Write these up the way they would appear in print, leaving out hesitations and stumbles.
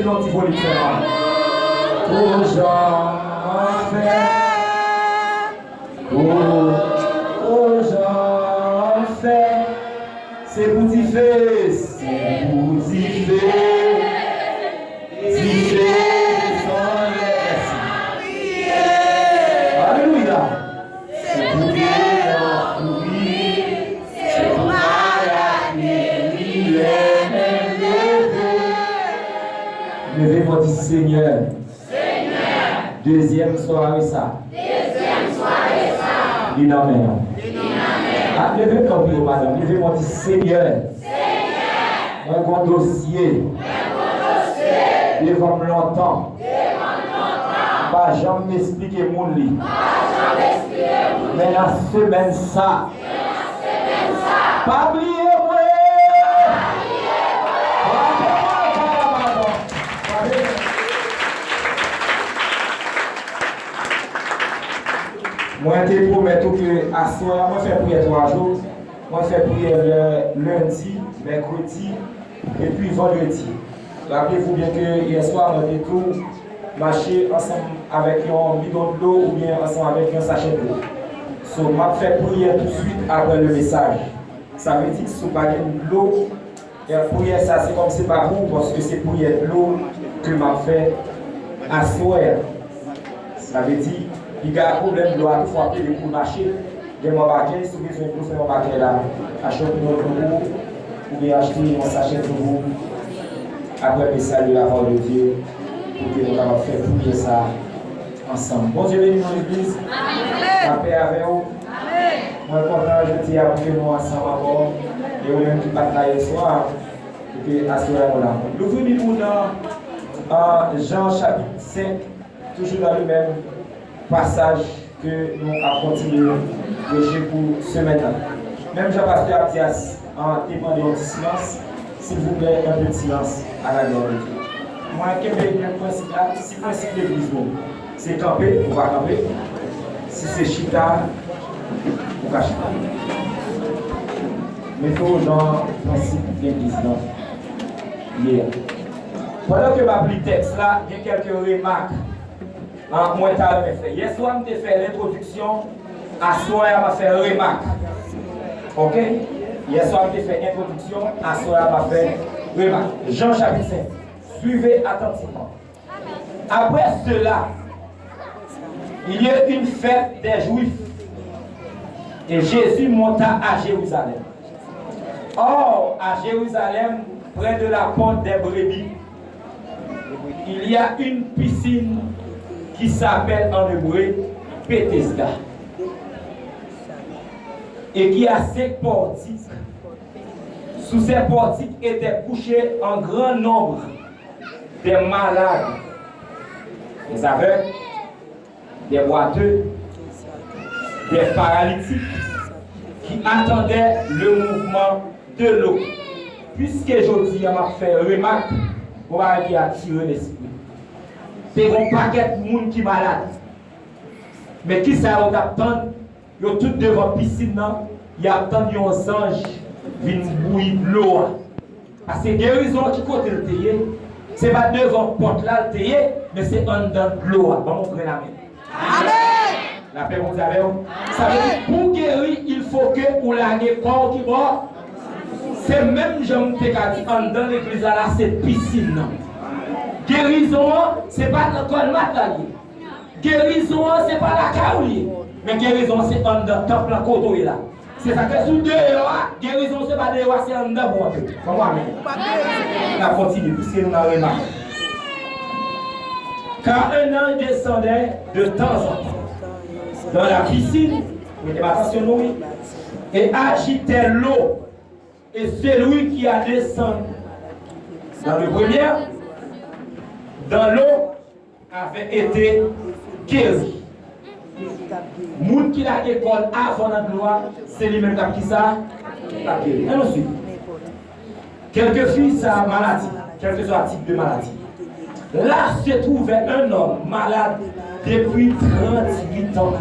ton petit volume seulement. Pour Jean fait. Pour Jean fait. C'est pour t'y faire. C'est pour t'y faire. T'y faire son laisse. Alléluia. C'est pour t'y c'est pour levez votre Seigneur. Deuxième soirée ça. L'inamen. Levez ton bureau, madame. Levez votre Seigneur. Un grand dossier. Devant longtemps. Pas jamais m'expliquer mon lit. Mais la semaine ça. Pas oublier moi. Moi, je te promets que à ce moment, moi, je fais prière 3 jours. Moi, je fais prière le lundi, mercredi et puis vendredi. Rappelez-vous bien que hier soir, on a tout marché ensemble avec un bidon d'eau ou bien ensemble avec un sachet d'eau. Donc, je fais prière tout de suite après le message. Ça veut dire que si vous avez de l'eau, et la prière, ça c'est comme c'est pas vous, parce que c'est prière de l'eau que je fais à soir. Ça veut dire il y a un problème de l'eau, il faut appeler pour marcher. Il y a mon baquet, si vous avez besoin de faire mon baquet là, achetez un autre eau, ou bien acheter un sachet de vous. Après le message de la parole de Dieu, pour que nous puissions faire prier ça ensemble. Bon Dieu béni dans l'église. La paix avec vous. Moi, je suis content, je tiens à vous que nous ensemble encore. Et vous-même qui partagez le soir, et que assurez-nous là. Nous venons dans Jean chapitre 5, toujours dans le même passage que nous avons continué de jouer pour ce matin. Même Jean-Pasteur Abdias a demandé un petit silence. S'il vous plaît, un peu de silence à la gloire de Dieu. Moi, quel est le principe là? Si le principe de l'église, c'est camper, on va camper. Si c'est chita, on va chita. Mettons dans le principe de l'église. Hier. Pendant que je lis le texte là, il y a quelques remarques. Moi, je fait. Hier soir, je fait l'introduction. À soir, je fait une remarque. Ok? Hier soir, je fait l'introduction. À soir, je fait une remarque. Jean chapitre 5. Suivez attentivement. Après cela, il y a une fête des Juifs. Et Jésus monta à Jérusalem. Or, à Jérusalem, près de la porte des brebis, il y a une piscine qui s'appelle en hébreu Bethesda. Et qui a 5 portiques. Sous ces portiques étaient couchés en grand nombre des malades, des aveugles, des boiteux, des paralytiques qui attendaient le mouvement de l'eau. Puisque aujourd'hui, on m'a fait remarque, on va qui a tiré l'esprit. C'est un paquet de monde qui est malade. Mais qui ça on attend? Ils sont tous devant la piscine, ils attendent un ange viennent bouillir de l'eau. Parce que guérison qui côté le théier, ce n'est pas devant la porte là le théier, mais c'est en dedans de l'eau. Bon, on prend la main. Amen. La paix vous avez. Ça veut dire pour guérir, il faut que vous l'ayez corps qui mort. C'est même Jean qui a dit en dedans l'église là, c'est piscine. Guérison, ce n'est pas le colmat là. Guérison, ce n'est pas la carouille. Mais guérison, c'est en dedans, temple en côté là. C'est ça que sous dehors, guérison, ce n'est pas dehors, c'est en dedans. Comment on a continué, puisque nous avons remarqué. Car un ange descendait de temps en temps dans la piscine, et agitait l'eau. Et celui qui a descendu dans le premier, dans l'eau, avait été guéri. Moun qui a l'école avant la gloire, c'est lui-même qui ça, la guéri. Et ensuite, quelques filles, ça a maladie, quel que soit le type de maladie. Là se trouvait un homme malade depuis 38 ans.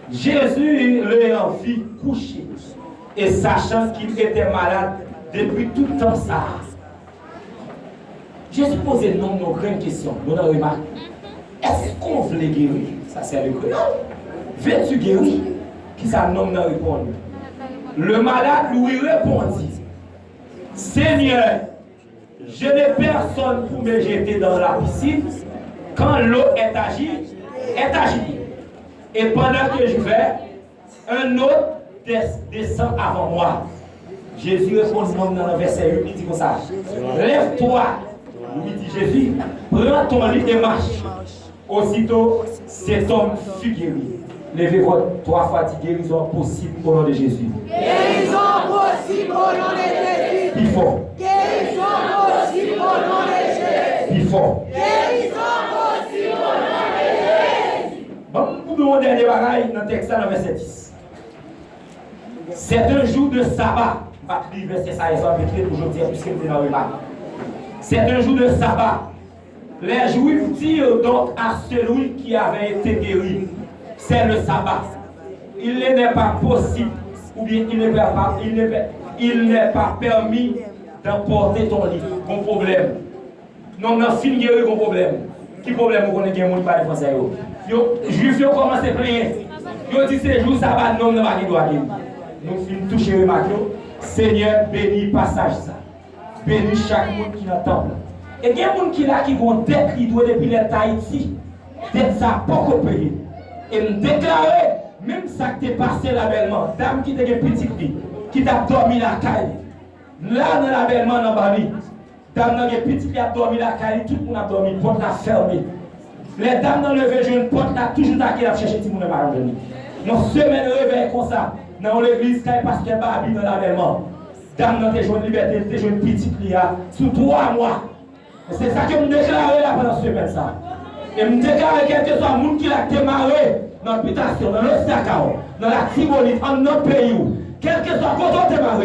Jésus l'ayant vu coucher et sachant qu'il était malade depuis tout temps ça, Jésus posait nos grandes questions. Nous avons remarqué. Est-ce qu'on voulait guérir? Ça c'est le coup. Veux-tu guérir? Qui ça nomme dans répondre? Le malade lui répondit, Seigneur, je n'ai personne pour me jeter dans la piscine quand l'eau est agitée. Et pendant que je vais, un autre descend avant moi. Jésus répond dans le verset 8, il dit comme ça, lève-toi, lui dit Jésus, prends ton lit et marche. Aussitôt, cet homme fut guéri. Levez-vous 3 fois, dit guérison possible au nom de Jésus. Guérison possible au nom de Jésus. Plus fort. Guérison possible au nom de Jésus. Plus fort. Guérison possible au nom de Jésus. Bon, nous devons dernier bagaille dans le texte dans le verset 10. C'est un jour de sabbat. Je vais verset ça et ça, mais aujourd'hui, puisque nous sommes dans le mal. C'est un jour de sabbat. Les Juifs dirent donc à celui qui avait été guéri, c'est le sabbat. Il n'est pas possible, ou bien il n'est pas permis d'emporter ton lit. Bon problème. Non, on a fini guéri, bon problème. Qui problème vous connaissez qui parle français? Les Juifs ont commencé à prier. Ils ont dit c'est jour sabbat, non, on n'a pas de droit. Nous finissons toucher le maquillot. Seigneur, bénis passage ça. Bénis chaque monde qui est dans le temple. Et il y a des gens qui là qui vont dette qui doit depuis les Tahiti. Dette ça pas payer. Et me déclarer, même ça qui t'est passé l'avènement, dame qui était une petite fille, qui t'a dormi la caille. Là dans l'avènement dans Bami, dame dans une petite qui a dormi la caille, tout le monde a dormi, porte a fermé. Les dames dans le lever jeune porte là toujours taqué à chercher tout le monde à revenir. Nos semaines réveil comme ça. Dans l'église, quand pasteur Babi dans l'avènement, dame dans tes jeunes libertés, tes jeunes petites lias, sous 3 mois. C'est ça que je me déclare là pendant ce semaine ça. Et je me déclare quel que soit le monde qui l'a démarré dans l'habitation, dans l'Ostacao, dans la Tibonite, en notre pays, quel que soit quand on démarre,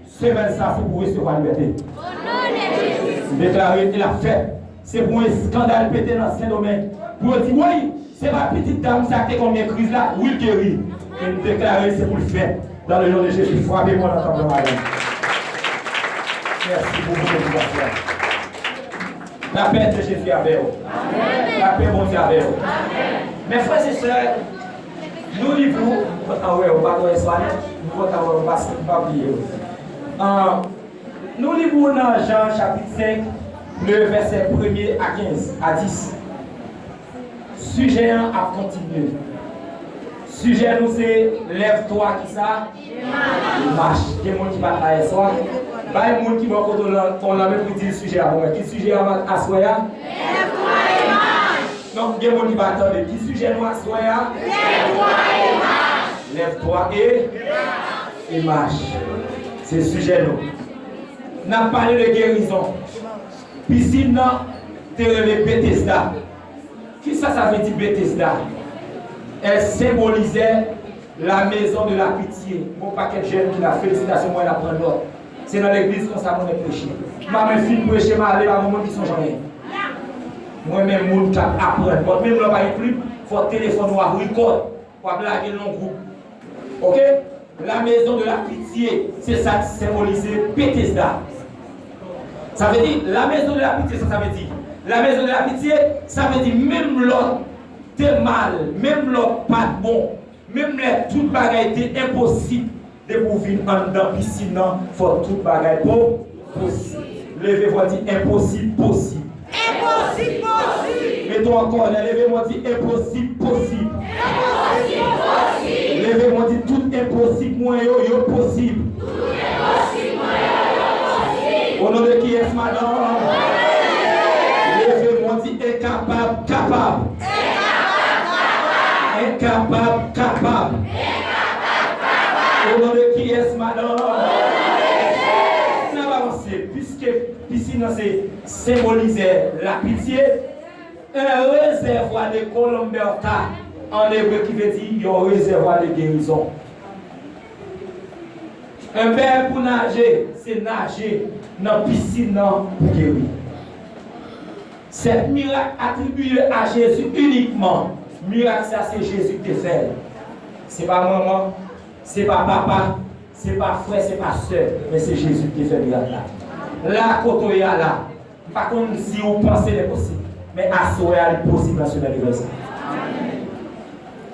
semaine ça, c'est pour recevoir la liberté. Déclarer, il a fait. C'est pour un scandale pété dans Saint-Domingue. Pour dire, oui, c'est ma petite dame, ça a été combien de crise là, oui, il guérit. Et nous déclarer, c'est pour le faire. Dans le nom de Jésus, frappez-moi dans ton nom. Merci beaucoup, mes frères. La paix de Jésus avec vous. La paix de Dieu avec vous. Mes frères et sœurs, nous livrons, on va pas oublier. Nous livrons dans Jean chapitre 5, le verset 1er à 15, à 10. Sujet à continuer. Sujet nous c'est lève-toi qui ça? Marche. Il y a des gens qui battent à soi. Il y a des gens qui vont on l'a même pour dire le sujet à moi. Qui sujet à soi? Lève-toi et marche. Non, il y a des gens qui battent attendre. Qui sujet nous à soi? Lève-toi et marche. Lève-toi et marche. C'est le sujet nous. Nous avons parlé de guérison. Piscine, c'est le Bethesda. Qui ça veut dire Bethesda? Elle symbolisait la maison de la pitié. Bon paquet de jeunes qui la félicitation, moi, elle apprend l'autre. C'est dans l'église qu'on s'apprend à prêcher. Ma fille prêcher, ma aller à un moment qui sont jamais. Moi-même, mon qui apprend. Bon, même là, pas plus, il faut téléphone ou record pour blaguer dans le groupe. Ok? La maison de la pitié, c'est ça qui symbolise Bethesda. Ça veut dire, la maison de la pitié, ça veut dire. La maison de la pitié, ça veut dire même l'autre. T'es mal, même l'autre pas bon, même les toutes bagailles étaient impossible de vous vivre en dedans piscine, il faut toutes bagailles possible. Levez-vous dit impossible possible. Impossible possible. Mettons encore, levez-moi dit impossible possible. Impossible possible. Levez-moi dit tout impossible moi yo possible. Tout impossible moi yo possible. Au nom de qui est-ce madame? Levez-moi dit incapable, capable. Incapable, capable. Au nom de qui est-ce madame? On va avancer, puisque piscine c'est symboliser la pitié, un réservoir de colomberta en hébreu qui veut dire un réservoir de guérison. Un verbe pour nager, c'est nager dans la piscine pour guérir. Cet miracle attribué à Jésus uniquement. Miracle, ça c'est Jésus qui fait. C'est pas maman, c'est pas papa, c'est pas frère, c'est pas soeur, mais c'est Jésus qui fait miracle là. Là, quand on est là, Par contre, si vous pensez que c'est possible, mais assurer est possible dans ce universel.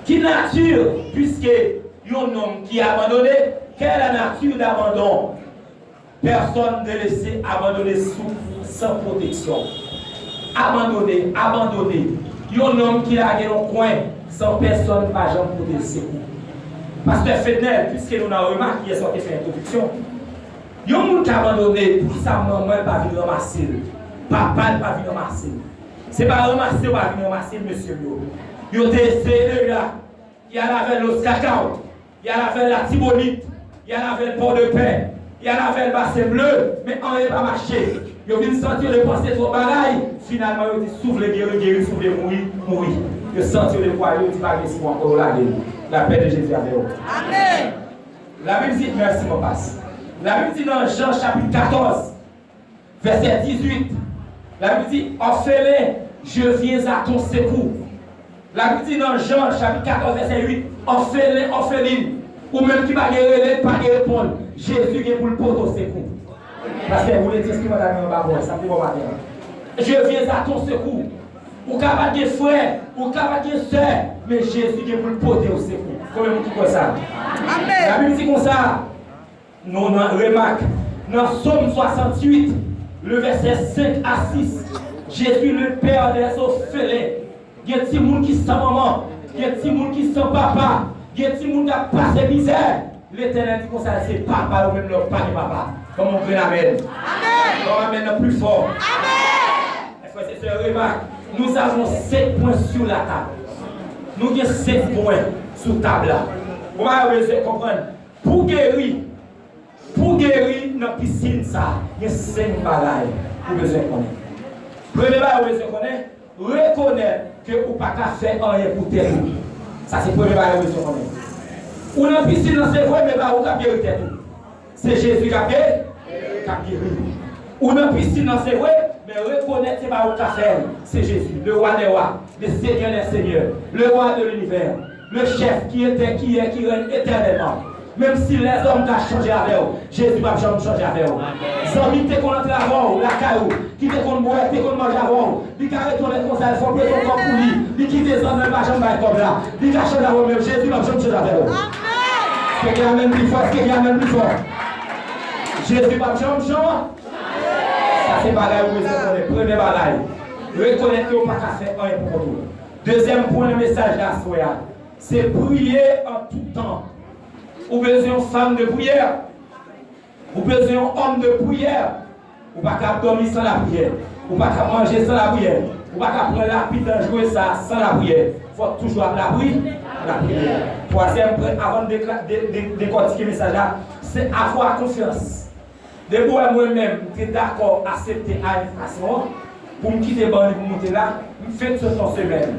Qui nature, puisque un homme qui a abandonné, quelle est la nature d'abandon? Personne ne laisser abandonner sans protection. Abandonné. Un homme qui a gagné un coin sans personne ne va jamais protéger ses coups. Pasteur Fenel, puisque nous avons remarqué qu'il a sorti fait introduction, il y a un monde qui a abandonné pour sa maman ne pas venir ramasser. Papa ne pas venir ramasser. Ce n'est pas ramasser ou pas venir ramasser, monsieur. Il y a des essayés là. Il y a la veille l'os cacao. Il y a la veille la tibonite. Il y a la veille le port de pain. Il y a la veille le bassin bleu. Mais on n'est pas marché. Ils viennent sentir le penser trop bagaille. Finalement, ils disent souffle guérir, souffle mourir. Ils sentent le poids, ils disent pas que encore la gueule. La paix de Jésus avec vous. Amen. La Bible dit, merci mon passe. La Bible dit dans Jean chapitre 14, verset 18. La Bible dit, orphelin, je viens à ton secours. La Bible dit dans Jean chapitre 14, verset 8, orphelin, orpheline, ou même qui va guérir, pas répondre. Jésus est pour le poteau secours. Parce que vous voulez dire ce que vous avez en bas, ça me dit bon matin. Je viens à ton secours. Ou capable de frère, ou capable de soeur, mais Jésus est pour le poteau au secours. Comment vous dites ça? Amen. La Bible dit comme ça. Nous remarquons dans Psaume 68, le verset 5 à 6, Jésus le Père des orphelins. Il y a des gens qui sont maman, il y a des gens qui sont papa, il y a des gens qui ont passé misère. L'Éternel dit comme ça, c'est papa ou même leur pas de papa. Comme on peut l'amène. Amen. On amène plus fort. Amen. Les frères et sœurs, remarque, nous avons 7 points sur la table. Nous avons 7 points sur la table là. Vous allez comprendre. Pour guérir dans la piscine, il y a 5 bagages pour besoin de connaître. Premier bagage que vous besoin de connaître, reconnaître que vous ne pouvez pas faire rien pour terre. Ça, c'est le premier bagage que vous besoin de connaître. Ou dans la piscine, c'est vrai, mais vous ne pouvez pas guérir. C'est Jésus qui a guéri. Ou dans la piscine, c'est vrai, mais reconnaître que vous ne pouvez pas faire. C'est Jésus, le roi des rois, le Seigneur des seigneurs, le roi de l'univers, le chef qui était, qui règne éternellement. Même si les hommes ont changé avec eux, Jésus va jamais changer avec eux. Les amis qui ont entré avant, la caillou, qui ont boire, qui ont mangé avant, qui ont retourné comme ça, ils font plutôt comme pour lui, qui quittent les hommes, ils ne vont jamais comme là, qui ont changé avec eux, Jésus va jamais changer avec eux. C'est qu'il y a même plus fort, c'est qu'il y a même plus fort. Jésus va jamais changer. Ça c'est bagaille où vous êtes premier bagaille. Reconnaître que vous ne pouvez pas faire un pour vous. Deuxième point de message là, c'est prier en tout temps. Vous avez besoin de femme de prière. Vous avez besoin d'homme de prière. Vous ne pouvez pas dormir sans la prière. Vous ne pouvez pas manger sans la prière. Vous ne pouvez pas prendre la pile de jouer ça sans la prière. Il faut toujours avoir la prière. Troisième point, avant de décortiquer le message là, c'est avoir confiance. De moi-même, je suis d'accord à accepter l'invitation pour me quitter pour monter là. Je fais ce temps semaine.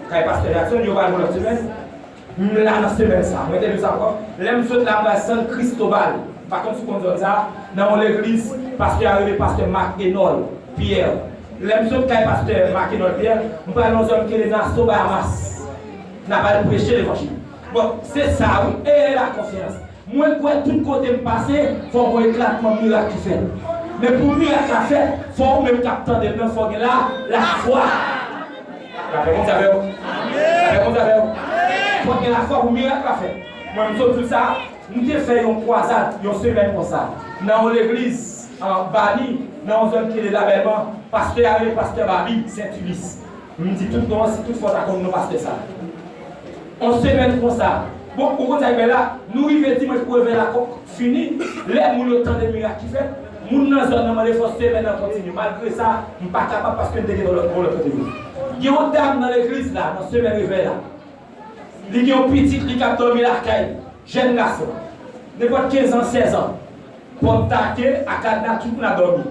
Quand il passe l'action, il y aura une semaine. Là, dans la semaine, ça. Vous mettez encore. L'aime saute là, dans San Cristobal. Par contre, ce qu'on dit ça, dans l'église, parce qu'il y a le pasteur Marc Enol, Pierre. L'aime saute quand pasteur Marc Enol, Pierre, nous parlons aux hommes qui sont dans Sobahamas. N'a pas prêché l'évangile. Bon, c'est ça, oui. Et la confiance. Moi, quand tout côté me passer, il faut qu'on éclate mon miracle qui fait. Mais pour miracle à faire, il faut même capter de même, il faut que là, la foi. La réponse avec vous. La réponse avec vous. Il faut que la foi, pour miracle à faire. Moi, je me tout ça, nous avons fait une croisade, une semaine comme ça. Dans l'église, en Bali, dans une zone qui est l'avènement, pasteur Bali, Saint-Ulysse. Je me dis tout le monde, si toutefois, ça comme nous pasteur ça. On semaine comme ça. Bon, pour qu'on aille là, nous arrivons dimanche pour lever la coque fini. Les gens le temps de miracles qui fait. Nous dans la zone de l'effort semaine continue. Malgré ça, nous ne sommes pas capables parce que nous sommes dans le côté de nous. Il y a une dame dans l'église là, dans ce semaine réveil là. Il y a un petit qui a dormi la caille. Jeune garçon. De 15 ans, 16 ans. Pour taquer, à Cadena, tout le monde a dormi.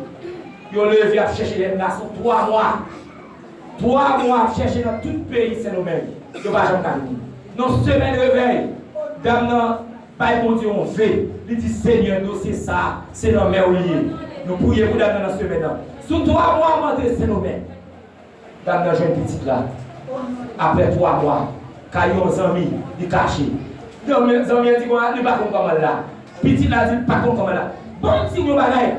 Il a levé à chercher les garçons 3 mois. 3 mois à chercher dans tout le pays, c'est nous-mêmes. Il n'y a pas jamais calme. Dans semaine réveil, dame nan, pas bon Dieu on fait. Il dit Seigneur, nous c'est ça, c'est nos mains liées. Nous prions pour dame dans semaine. Sous 3 mois, c'est nos mains. Dame nan jeune petite là. Après 3 mois, caillou aux amis, il caché. Donc mes amis dit quoi, il pas comment là. Petite là dit pas comment là. Bon si nous bagaille.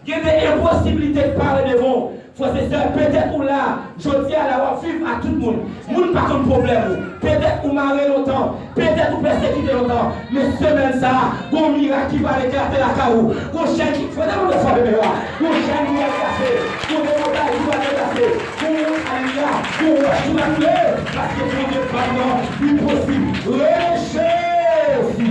Il y a des impossibilités de parler devant. Frère et sœur, peut-être ou là, je dis à la vivre à tout le monde. Moun pas comme problème. Peut-être ou marrer longtemps, peut-être ou persécuter longtemps. Mais semaine ça, bon miracle qui va éclater la caou. Bon chaîne qui faut d'abord le faire de mémoire. Bon chaîne qui va casser. Bon démontage qui va déplacer. Bon alléluia. Bon roche qui va couler. Parce que Dieu Dieu pardon, impossible. Relâchez aussi.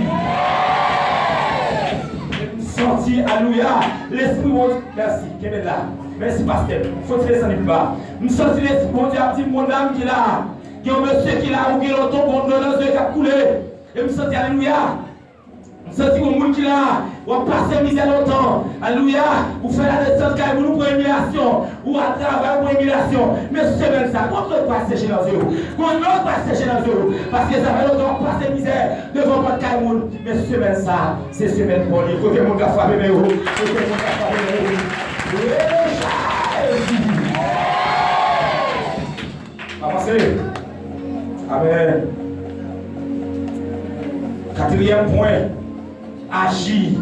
Senti, alléluia. L'esprit mon merci. Quel est là? Merci pasteur. Il faut tirer ça du bas. Nous sentons l'esprit mon Dieu a dit mon âme qui est là. Il y a un monsieur qui est là, ou qui est là, ton dans qui a coulé. Et nous sentons alléluia. Nous sentons mon monde qui est là. On passe misère longtemps. Alléluia. Vous faites la descente car vous nous prenez humiliation. Ou à travers pour humiliation. Mais c'est même ça. Comment on passe chez nos yeux? Comment on passe chez nos yeux? Parce que ça fait longtemps qu'on passe misère devant votre caïmoun. Mais c'est même ça. C'est semaine pour lui. Côté mon gars frappé mes roues. Côté mon gars frappé mes roues. Avancez. Amen. Quatrième point. Agir.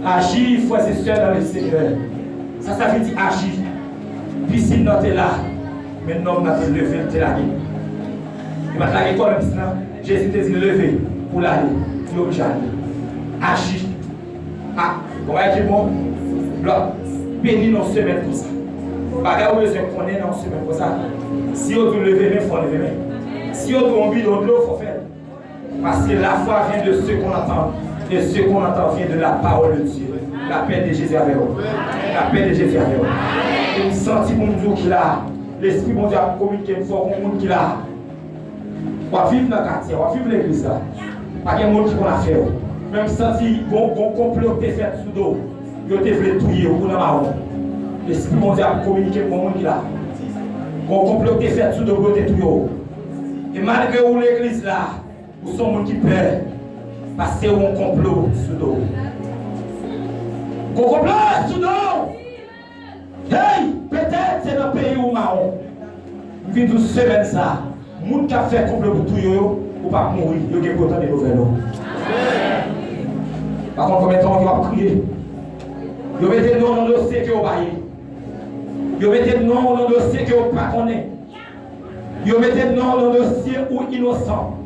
Agir, frères et sœurs, dans le Seigneur. Ça veut dire agir. Puis si nous sommes là, maintenant nous sommes levés, nous sommes là. Et maintenant, l'école, Jésus te dit lever pour l'aller. Nous allons agir. Ah, comment est-ce bon? Béni nos semaines pour ça. Bagarre où je connais dans semaine pour ça. Si on veut lever, il faut lever main. Si on veut bidon de l'eau, il faut faire. Parce que la foi vient de ce qu'on entend. Et ce qu'on entend vient de la parole de Dieu. La paix de Jésus avec vous. La paix de Jésus avec vous. Et nous sentons pour nous qu'il a. L'Esprit bon Dieu a communiqué une fois pour nous qu'il a. On va vivre dans le quartier, on va vivre l'église là. Pas de monde qui qu'on a fait. Même si on complot est fait sous l'eau. Yo te vle touyer ou dans marron. L'Esprit mon Dieu a communiqué pour monde qui là. Qu'on complot te fait sous de côté touyer. Et malgré où l'église là, où sont monde qui perd parce que on complot sous d'eau. Qu'on complot sous d'eau. Hey, peut-être c'est dans le pays où marron. Nous vivons 12 semaines ça. Monde qui a fait complot pour touyer ou pas mourir, yo gen pourtant des nouvelles. Par contre combien de temps on va prier? Vous mettez le nom dans le dossier que vous baillez. Vous mettez le nom dans le dossier que vous ne connaissez pas. Vous mettez le nom dans le dossier où innocent.